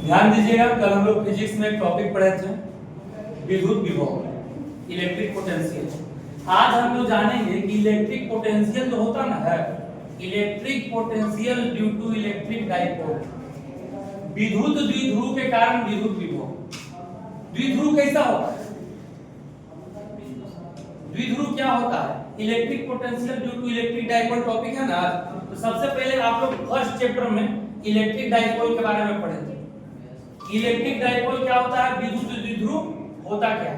ध्यान दीजिएगा, कल हम लोग फिजिक्स में एक टॉपिक पढ़े थे विद्युत विभव, इलेक्ट्रिक पोटेंशियल। आज हम लोग जानेंगे कि इलेक्ट्रिक पोटेंशियल जो होता ना है, electric potential due to electric dipole, विद्युत द्विध्रुव के कारण विद्युत विभव। द्विध्रुव कैसा होता है? द्विध्रुव क्या होता है? Electric potential due to electric dipole topic है ना। तो सबसे पहले आप लोग फर्स्ट चैप्टर में इलेक्ट्रिक डाइपोल के बारे में पढ़े थे। इलेक्ट्रिक डाइपोल क्या होता है, विद्युत द्विध्रुव होता क्या है,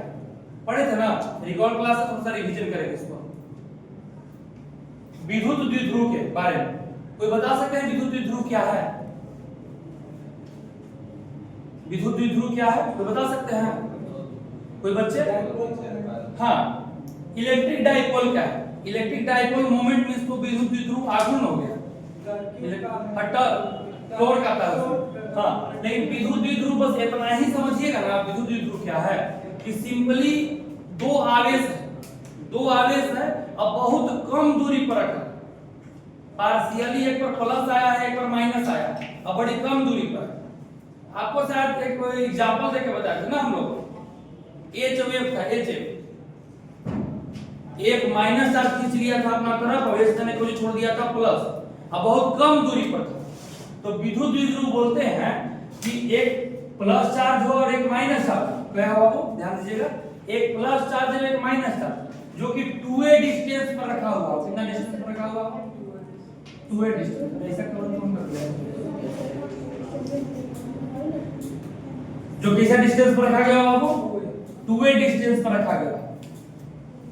पढ़े थे ना। रिकॉल क्लास में थोड़ा सा रिवीजन करेंगे इसको। विद्युत द्विध्रुव के बारे में कोई बता सकते हैं विद्युत द्विध्रुव क्या है? विद्युत द्विध्रुव क्या है, कोई बता सकते हैं? कोई बच्चे? हाँ, इलेक्ट्रिक डाइपोल क्या है? इलेक्ट्रिक डाइपोल मोमेंट मींस तो विद्युत द्विध्रुव आघूर्ण हो गया, टोर का था। हाँ, लेकिन विद्युत द्विध्रुव बस इतना ही समझिएगा ना। विद्युत द्विध्रुव क्या है कि सिंपली दो आवेश है और बहुत कम दूरी पर रखा, पार्शियली एक पर प्लस आया है, एक पर माइनस आया और बड़ी कम दूरी पर। आपको शायद एक कोई एग्जांपल देके बताया था ना हम लोग। एच वेव था, एच एक माइनस चार्ज खींच लिया था अपना तरफ और एच ने कोई छोड़ दिया था प्लस, अब बहुत कम दूरी पर था। तो विद्युत द्विध्रुव बोलते हैं कि एक प्लस चार्ज हो और एक माइनस चार्ज। क्या हुआ वो ध्यान दीजिएगा, एक प्लस चार्ज और एक माइनस चार्ज जो कि 2a डिस्टेंस पर रखा हुआ हो। कितना डिस्टेंस पर रखा हुआ हो? 2a distance. ऐसा कौन कर दिया जो कैसा डिस्टेंस पर रखा गया बाबू? 2a डिस्टेंस पर रखा गया।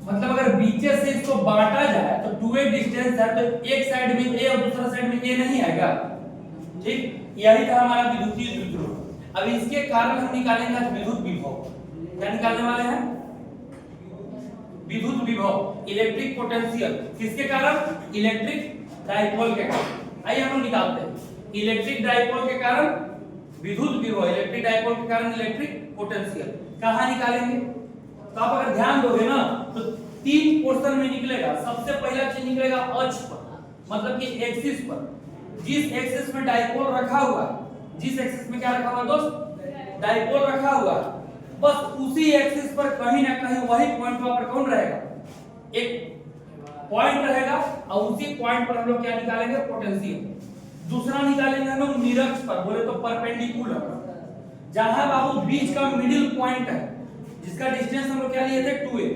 मतलब अगर बीचे से इसको बांटा जाए तो 2a डिस्टेंस है, तो एक साइड में a और दूसरा साइड में a नहीं आएगा। ठीक, यही था हमारा विद्युतीय द्विध्रुव। अब इसके कारण हम निकालेंगे विद्युत विभव। क्या निकालने वाले हैं? विद्युत विभव, इलेक्ट्रिक पोटेंशियल। किसके कारण? इलेक्ट्रिक डाइपोल के कारण। आइए हम लोग निकालते हैं। इलेक्ट्रिक डाइपोल के कारण विद्युत विभव, इलेक्ट्रिक डाइपोल के कारण इलेक्ट्रिक पोटेंशियल। कहां निकालेंगे? तो आप अगर ध्यान दोगे ना तो तीन पोर्शन में निकलेगा। सबसे पहला चीज निकलेगा अक्ष पर, मतलब कि एक्सिस पर। जिस एक्सिस में डाइपोल रखा हुआ, जिस एक्सिस में क्या रखा हुआ दोस्त? डाइपोल रखा हुआ, बस उसी एक्सिस पर कहीं ना कहीं वही पॉइंट पर कौन रहेगा? एक पॉइंट रहेगा और उसी पॉइंट पर हम लोग क्या निकालेंगे? पोटेंशियल। दूसरा निकालेंगे हम लोग निरक्ष पर, बोले तो परपेंडिकुलर, जहां बाबू बीच का मिडिल पॉइंट है, जिसका डिस्टेंस हम लोग क्या लिए थे? 2a।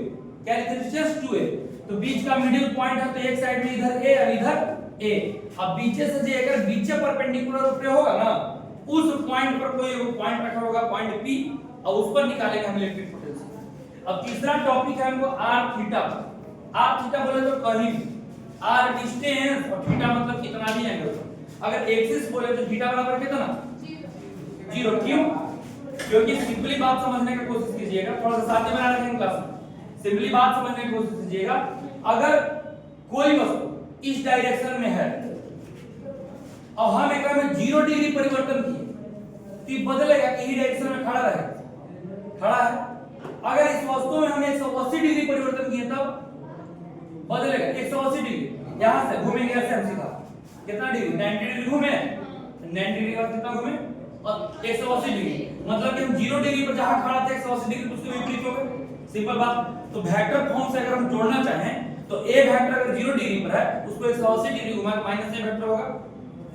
क्या लिए थे डिस्टेंस? 2a। तो बीच का मिडिल पॉइंट है, तो एक साइड में इधर a और इधर a। अब बीचे से जो अगर बीचे परपेंडिकुलर ऊपर होगा ना, उस पॉइंट पर कोई एक पॉइंट रखा होगा, पॉइंट P, और उस पर निकालेंगे हम इलेक्ट्रिक पोटेंशियल। अब तीसरा टॉपिक है हमको r थीटा। r थीटा बोले तो कहीं r डिस्टेंस और थीटा मतलब कितना भी एंगल। अगर एक्सिस बोले तो थीटा बराबर कितना? 0। क्यों? क्योंकि सिंपली बात समझने की कोशिश कीजिएगा, थोड़ा सा साथ में बना रखेंगे क्लास में। सिंपली बात समझने की कोशिश कीजिएगा, अगर कोई वस्तु इस डायरेक्शन में है और हम एक में 0 डिग्री परिवर्तन किए तो बदलेगा कि ही डायरेक्शन में खड़ा रहेगा? खड़ा है। अगर इस वस्तु में हम 180 डिग्री परिवर्तन किए तब बदलेगा 180 डिग्री। यहां से घूमेंगे ऐसे हम सीधा कितना डिग्री? 90 डिग्री घूमे, 90 डिग्री का कितना घूमे? और 180 डिग्री। मतलब कि हम 0 डिग्री पर जहां खड़ा थे 180 डिग्री उसके विपरीत हो गए। सिंपल बात। तो वेक्टर फॉर्म से अगर हम जोड़ना चाहें तो a वेक्टर अगर 0 डिग्री पर है उसको 180 डिग्री घुमा तो माइनस a वेक्टर होगा।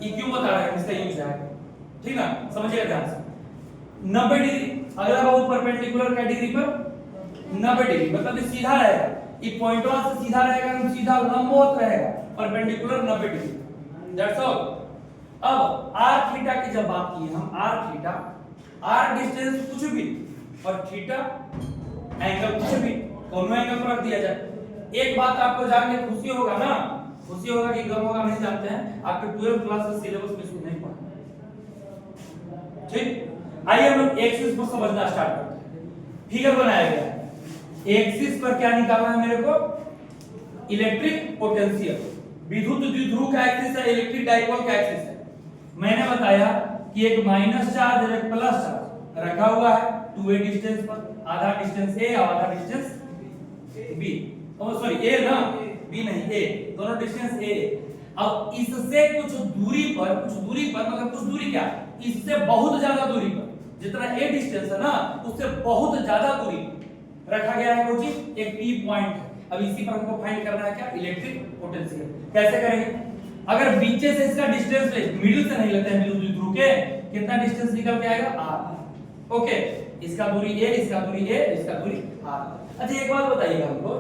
ये क्यों बता रहा है? इसका यूज है, ठीक ना, समझिएगा ध्यान से। 90 डिग्री अगला बाहु परपेंडिकुलर क्या डिग्री पर? 90 डिग्री, मतलब ये सीधा रहेगा। ये पॉइंटवा से सीधा रहेगा, हम सीधा लंबवत रहेगा, परपेंडिकुलर 90 डिग्री। That's all. अब r थीटा की जब बात की हम, r थीटा, r डिस्टेंस कुछ भी और थीटा एंगल कुछ भी, दोनों एंगल पर रख दिया जाए। एक बात आपको जान के खुशी होगा ना, खुशी होगा कि गम होगा नहीं जानते हैं, आपके 12th क्लास का सिलेबस में इसको नहीं पढ़ा। ठीक, आइए हम लोग एक्सिस को समझना स्टार्ट करते हैं। फिगर बनाया गया है, एक्सिस पर क्या निकालना है मेरे को? Electric potential. विद्युत द्विध्रुव का एक्सिस है, इलेक्ट्रिक डाइपोल का एक्सिस है। मैंने बताया कि एक माइनस चार्ज और एक प्लस चार्ज रखा हुआ है 2a डिस्टेंस पर, आधा डिस्टेंस a और आधा डिस्टेंस b। सॉरी a ना, b नहीं, a, दोनों डिस्टेंस a। अब इससे कुछ दूरी पर मतलब कुछ दूरी क्या, इससे बहुत ज्यादा दूरी पर, जितना ए डिस्टेंस है ना उससे बहुत ज्यादा दूरी रखा गया है कोई एक पी पॉइंट है। अब इसी पर हमको फाइंड करना है क्या, इलेक्ट्रिक पोटेंशियल। कैसे करेंगे, अगर बीच से इसका डिस्टेंस ले, मिडिल से नहीं लेते हैं, बिंदु ध्रुव के कितना डिस्टेंस निकल के आएगा r। ओके, इसका दूरी a, इसका दूरी a, इसका दूरी r। अच्छा एक बात बताइएगा हमको,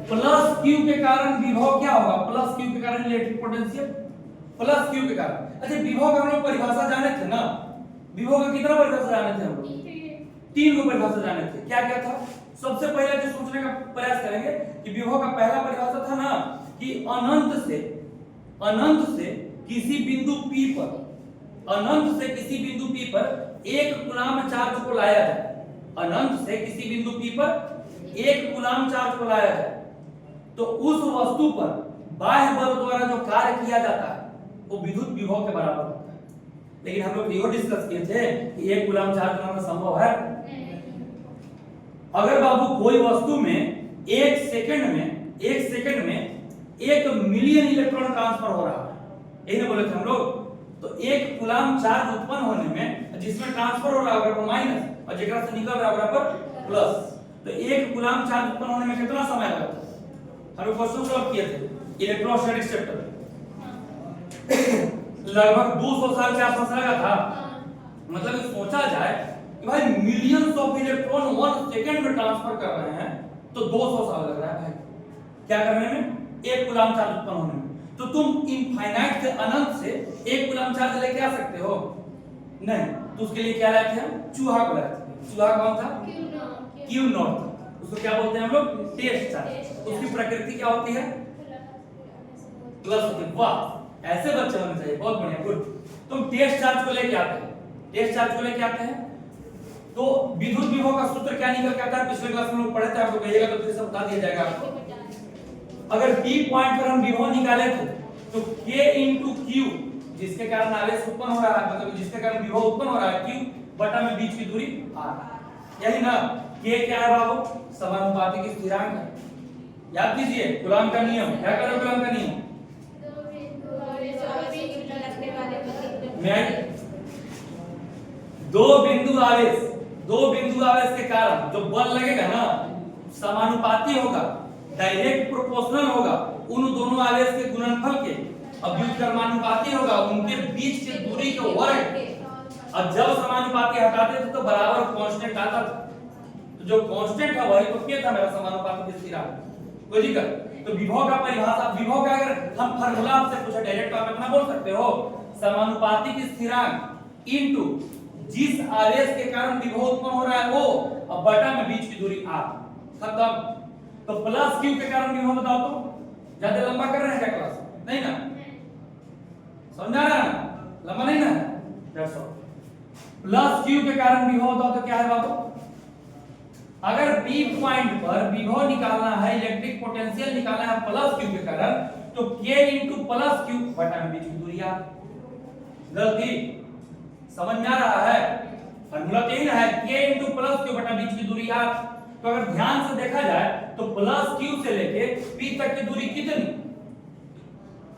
प्लस q के कारण विभव क्या होगा, प्लस q के कारण इलेक्ट्रिक पोटेंशियल प्लस q के कारण। अच्छा विभव का हम लोग परिभाषा जाने थे ना, विभव का कितना परिभाषा जाने थे हम लोग, 3 को परिभाषा जाने थे। क्या क्या था, सबसे पहले जो सोचने का प्रयास करेंगे कि विभव का पहला परिभाषा था ना कि अनंत से किसी बिंदु P पर, अनंत से किसी बिंदु P पर एक कूलाम चार्ज को लाया जाए, अनंत से किसी बिंदु P पर एक कूलाम चार्ज को लाया जाए तो उस वस्तु पर बाह्य बल द्वारा जो कार्य किया जाता है वो विद्युत विभव के बराबर होता है। लेकिन हम लोग ये डिस्कस किए थे कि एक कूलाम चार्ज बनाना संभव है। अगर बाबू कोई वस्तु में एक सेकंड में 1 मिलियन इलेक्ट्रॉन ट्रांसफर हो रहा है, यही ना बोले थे हम लोग, तो एक कूलाम चार्ज उत्पन्न होने में जिसमें ट्रांसफर हो रहा है पर माइनस और जेकरा से निकल रहा है पर प्लस, तो एक कूलाम चार्ज उत्पन्न होने में कितना समय लगता है। हम क्वेश्चन सॉल्व किए थे इलेक्ट्रोस्टैटिक चैप्टर लगभग 200 साल के आसपास लगा था। मतलब सोचा जाए कि भाई मिलियंस ऑफ इलेक्ट्रॉन 1 सेकंड में ट्रांसफर कर रहे हैं तो 200 साल लग रहा है भाई क्या करने में, एक कूलाम चार्ज उत्पन्न होने में। तो तुम इनफाइनाइट से अनंत से एक कूलाम चार्ज लेके आ सकते हो नहीं, तो उसके लिए क्या लाए थे हम, चूहा को लाए थे। चूहा कौन था, क्यू नॉट था, उसको क्या बोलते हैं हम लोग, टेस्ट चार्ज। उसकी प्रकृति क्या होती है, प्लस होती है। वाह ऐसे बच्चे होने चाहिए, बहुत बढ़िया, गुड। तुम टेस्ट चार्ज को लेके आते हैं, टेस्ट चार्ज को लेके आते हैं तो विद्युत विभव का सूत्र क्या निकल के आता है, पिछले क्लास में लोग पढ़े थे, आपको कहिएगा तो फिर से बता दिया जाएगा आपको। अगर P पॉइंट पर हम विभव निकाले थे तो K into Q जिसके कारण आवेश उत्पन्न हो रहा है, मतलब जिसके कारण विभव उत्पन्न हो रहा है, Q बटा में बीच की दूरी R, यही ना। K क्या है बाबू, समानुपातिक स्थिरांक है। याद कीजिए कूलाम का नियम, क्या करो कूलाम का नियम, दो बिंदु आवेश के कारण जो बल लगेगा ना समानुपाती होगा, डायरेक्ट प्रोपोर्शनल होगा उन दोनों आवेश के गुणनफल के, अब व्युत्क्रमानुपाती होगा उनके बीच की दूरी के वर्ग। अब जब समानुपाती हटाते थे तो बराबर कांस्टेंट आता था, तो जो कांस्टेंट है वही तो क्या था मेरा समानुपाती स्थिरांक। कोई दिक्कत, तो विभव का परिभाषा, विभव का अगर हम फार्मूला आपसे पूछे डायरेक्ट आप इतना बोल सकते हो, समानुपातिक स्थिरांक इनटू जिस आवेश के कारण विभव उत्पन्न हो रहा है वो, अब बटा में बीच की दूरी r, खत्म। तो प्लस q के कारण विभव बताओ तो, ज्यादा लंबा कर रहे हैं क्या क्लास, नहीं ना, समझा रहा है ना, लंबा नहीं ना, दैट्स ऑल। प्लस q के कारण विभव बताओ तो क्या है बाबू, अगर P पॉइंट पर विभव निकालना है, इलेक्ट्रिक पोटेंशियल निकालना है प्लस q के कारण, तो k into प्लस q बटा में बीच की दूरी r। गलती समझ में आ रहा है, फार्मूला यही ना है, k into प्लस q बटा बीच की दूरी r। तो अगर ध्यान से देखा जाए तो प्लस q से लेके p तक की दूरी कितनी,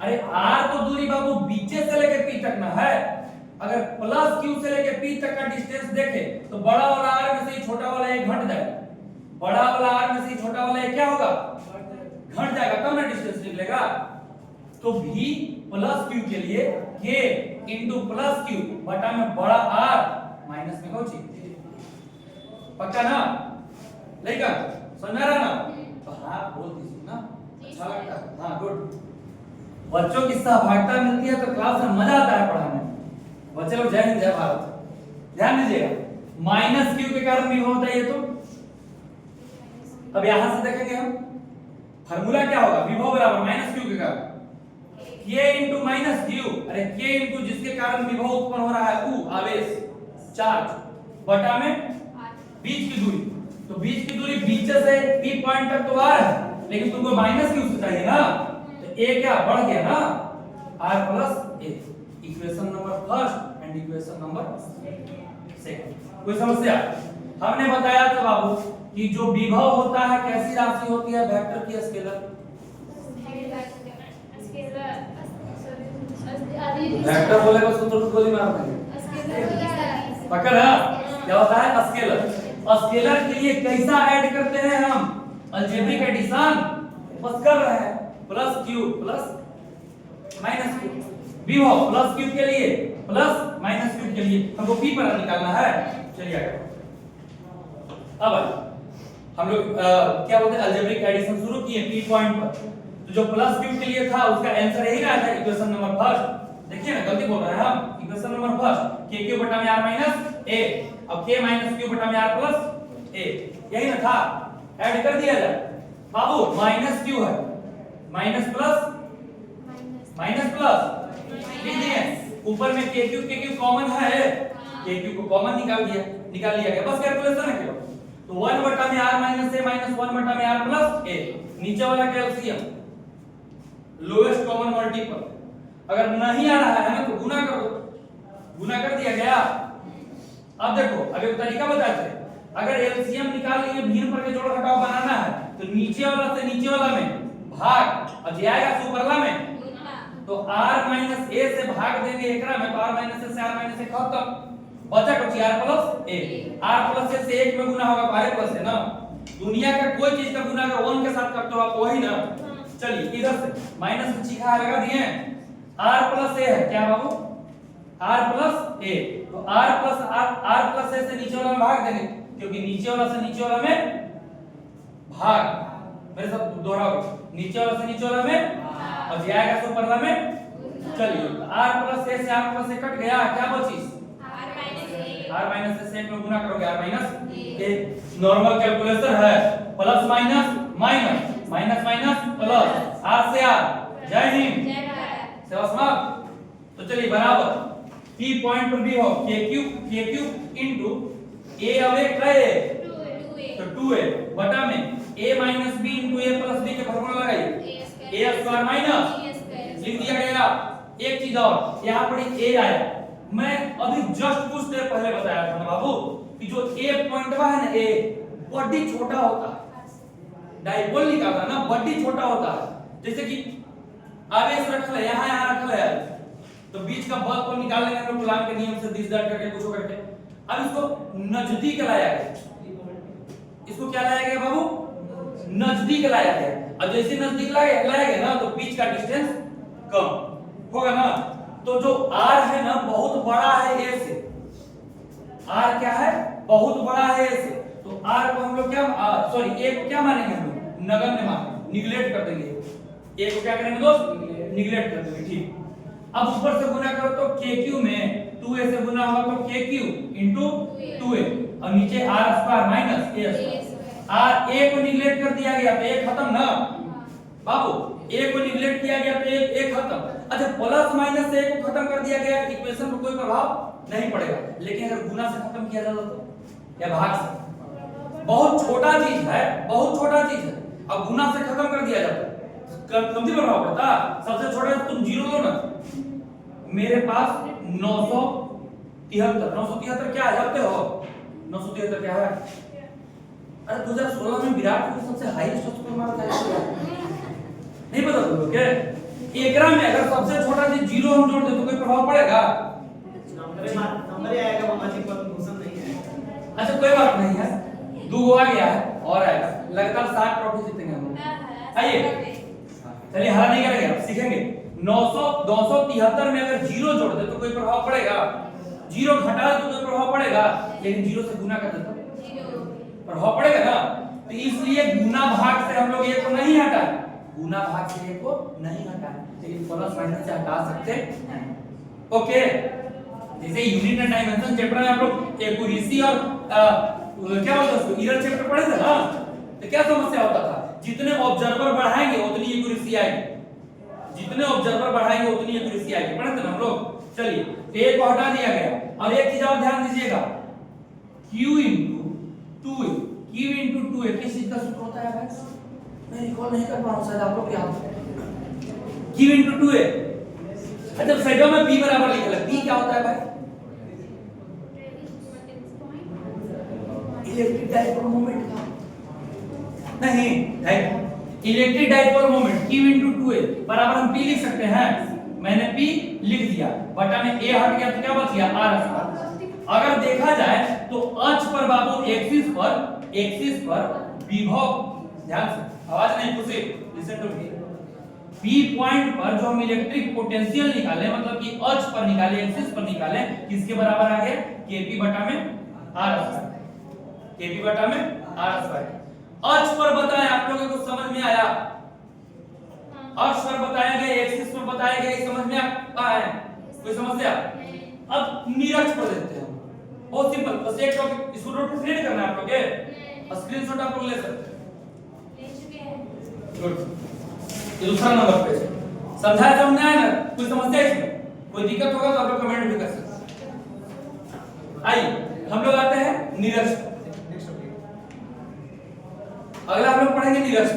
अरे r तो दूरी बाबू बीचे से लेके p तक ना है। अगर प्लस q से लेके p तक का डिस्टेंस देखे तो बड़ा वाला r में से ही छोटा वाला एक घट जाएगा, बड़ा वाला r में से ही छोटा वाला एक क्या होगा, घट जाएगा, तब ना डिस्टेंस निकलेगा। तो v प्लस q के लिए k into प्लस q बटा में बड़ा r माइनस में कौन चीज, पक्का ना, लेगा समझ रहा ना, तो हाँ बोल दीजिए ना, अच्छा लगता है, हाँ गुड। बच्चों की सहभागिता मिलती है तो क्लास में मजा आता है पढ़ाने में। बच्चे लोग जय हिंद जय भारत, ध्यान दीजिएगा। माइनस क्यू के कारण भी होता है ये, तो अब यहां से देखेंगे हम फार्मूला क्या होगा, विभव बराबर माइनस क्यू के कारण k into माइनस क्यू, अरे k into जिसके कारण विभव उत्पन्न हो रहा है u आवेश चार्ज बटा में बीच की दूरी, तो बीच की दूरी बीच से p पॉइंट तक तो r है, लेकिन तुमको माइनस क्यू से चाहिए ना, तो a क्या बढ़ गया ना, r plus a। Equation number first and equation number second. कोई समस्या, हमने बताया था बाबू कि जो विभव होता है कैसी राशि होती है, वेक्टर की स्केलर, वेक्टर बोलेगा तो तुरंत गोली मार देंगे। पकड़ है क्या होता है स्केलर। स्केलर के लिए कैसा ऐड करते हैं हम अलजेब्रिक एडिशन बस कर रहे हैं plus Q plus minus Q विभव प्लस क्यू के लिए प्लस माइनस क्यू के लिए हमको पी पर निकालना है। चलिए अब हम लोग क्या बोलते हैं अलजेब्रिक एडिशन शुरू किए पी पॉइंट पर। तो जो प्लस क्यू के लिए था उसका आंसर यही रहा था इक्वेशन नंबर फर्स्ट। देखिए ना गलती बोल रहे हैं हम equation number first k Q बटा में r माइनस a अब k माइनस क्यू बटा में r प्लस a यही ना था ऐड कर दिया जाए बाबू माइनस क्यू है माइनस प्लस लिख दिए ऊपर में k क्यू कॉमन है k क्यू को कॉमन निकाल लिया गया बस कैलकुलेशन है केवल। तो 1 बटा में r माइनस a माइनस 1 बटा में r प्लस a नीचे वाला कैल्शियम लोएस्ट कॉमन मल्टीपल अगर नहीं आ रहा है ना तो गुना कर दो गुना कर दिया गया। अब देखो अभी एक तरीका बताते हैं अगर एलसीएम निकाल लिए भिन्न पर के जोड़ घटाव बनाना है तो नीचे वाला से नीचे वाला में भाग और जाएगा सुपरला में तो r माइनस a से भाग देंगे एकरा में तो r माइनस a से r माइनस a खत्म बचा कुछ r plus a r plus a से 1 में गुना होगा तो r प्लस है ना दुनिया का कोई चीज का गुना अगर 1 के साथ करते हो आप वही ना। चलिए इधर से माइनस में चिन्ह लगा दिए r प्लस a है क्या बाबू r प्लस a तो r प्लस a से नीचे वाला में भाग देंगे क्योंकि नीचे वाला से नीचे वाला में भाग मेरे साथ दोहराओ नीचे वाला से नीचे वाला में और जाएगा तो ऊपर वाला में। चलिए r प्लस a से r प्लस a कट गया क्या बची r माइनस a से 1 में गुना करोगे r minus a normal calculation है plus minus minus minus minus plus r से r जय हिंद सेवा समाप्त। तो चलिए बराबर p पॉइंट पर भी हो k क्यूब इनटू a अब एक है तो 2a बटा में a minus b into a plus b के फॉर्मूला लगाइए a स्क्वायर माइनस लिख दिया गया। एक चीज और यहां पर a आया मैं अभी जस्ट कुछ देर पहले बताया था ना बाबू कि जो a पॉइंट है ना a बड़ी छोटा होता है डाइपोल निकालना ना बड़ी छोटा होता है जैसे कि आवेश रखल है यहां रखल है तो बीच का बल को निकाल लेंगे हम लोग कूलाम के नियम से दिस दैट करके कुछ करके। अब इसको नजदीक लाया गया इसको क्या लाया गया बाबू नजदीक लाया गया। अब जैसे नजदीक लाया गया ना तो बीच का डिस्टेंस कम होगा ना तो जो r है ना बहुत बड़ा है a से r क्या है बहुत बड़ा है a से तो r को हम लोग क्या सॉरी a को क्या मानेंगे हम लोग नगण्य मानेंगे निगलेक्ट कर देंगे a को क्या करेंगे दोस्त निगलेक्ट कर देंगे ठीक। अब ऊपर से गुना करो तो kq में 2a से गुना होगा तो kq into 2a और नीचे r square minus a square r a को निगलेक्ट कर दिया गया तो a खत्म ना बाबू a को निगलेक्ट किया गया तो a खत्म। अच्छा प्लस माइनस से a को खत्म कर दिया गया इक्वेशन पर कोई प्रभाव नहीं पड़ेगा लेकिन अगर गुना से खत्म किया जाता तो या भाग से बहुत छोटा चीज है अब गुना से खत्म कर दिया जाता कमती प्रभाव पड़ता सबसे छोटा तुम जीरो लो ना मेरे पास 973 क्या है जानते हो 973 क्या है अरे 2016 में विराट कोहली सबसे हाईएस्ट स्कोर मारा था नहीं पता तुमको क्या एकरा में अगर सबसे छोटा चीज जीरो हम जोड़ दे तो कोई प्रभाव पड़ेगा नंबर ही आएगा वो मैजिक फंक्शन नहीं है। अच्छा कोई बात नहीं है दो आ गया है और आएगा लगातार 60 ट्रॉफी जीतेंगे हम। आइए चलिए हरा नहीं करेंगे सीखेंगे 273 में अगर जीरो जोड़ दे तो कोई प्रभाव पड़ेगा जीरो घटा दे तो कोई प्रभाव पड़ेगा लेकिन जीरो से गुना कर दे तो प्रभाव पड़ेगा ना तो इसलिए गुना भाग से हम लोग ये को नहीं हटाए गुना भाग से ये को नहीं हटाए लेकिन प्लस माइनस से हटा सकते हैं। ओके जैसे यूनिट एंड डायमेंशन चैप्टर में आप लोग एक्यूरेसी और क्या बोलते हैं उसको एरर चैप्टर पढ़े थे ना तो क्या समस्या होता था जितने ऑब्जर्वर बढ़ाएंगे उतनी एक्यूरेसी आएगी जितने ऑब्जर्वर बढ़ाएंगे उतनी एक्यूरेसी आएगी पढ़े थे ना हम लोग। चलिए तो एक को हटा दिया गया और एक चीज और ध्यान दीजिएगा q into 2a q into 2a किस चीज का सूत्र होता है भाई मैं रिकॉल नहीं कर पा रहा हूं शायद आप लोग क्या q into 2a अच्छा साइडों में p बराबर लिख ले p क्या होता है भाई इलेक्ट्रिक डाइपोल मोमेंट का नहीं electric dipole moment q into 2a बराबर हम p लिख सकते हैं मैंने P लिख दिया, बटा में A हट गया तो क्या बच गया R। अगर देखा जाए तो अक्ष पर बाबू एक्सिस पर विभव, ध्यान से आवाज नहीं Khushi, listen to me, P point पर जो हम इलेक्ट्रिक पोटेंशियल निकाले, मतलब कि अक्ष पर निकाले, एक्सिस पर निकाले, किसके बराबर आ गया Kp बटा में R², Kp बटा में R²। अक्ष पर बताया, आप लोगों को समझ में आया? अक्ष पर बताया गया, एक्सिस पर बताया गया, समझ में आया? कोई समस्या? अब निरक्ष पर देखते हैं, बहुत सिंपल, बस एक टॉपिक इसको नोट क्लियर करना है आप लोग के, स्क्रीनशॉट आप लोग ले सकते हैं। गुड, ये दूसरा नंबर पे समझाया, समझ में आया ना? कोई समस्या इसमें? कोई दिक्कत होगा तो आप लोग कमेंट भी कर सकते हैं। आइए हम लोग आते हैं निरक्ष। अगला हम लोग पढ़ेंगे निरक्ष।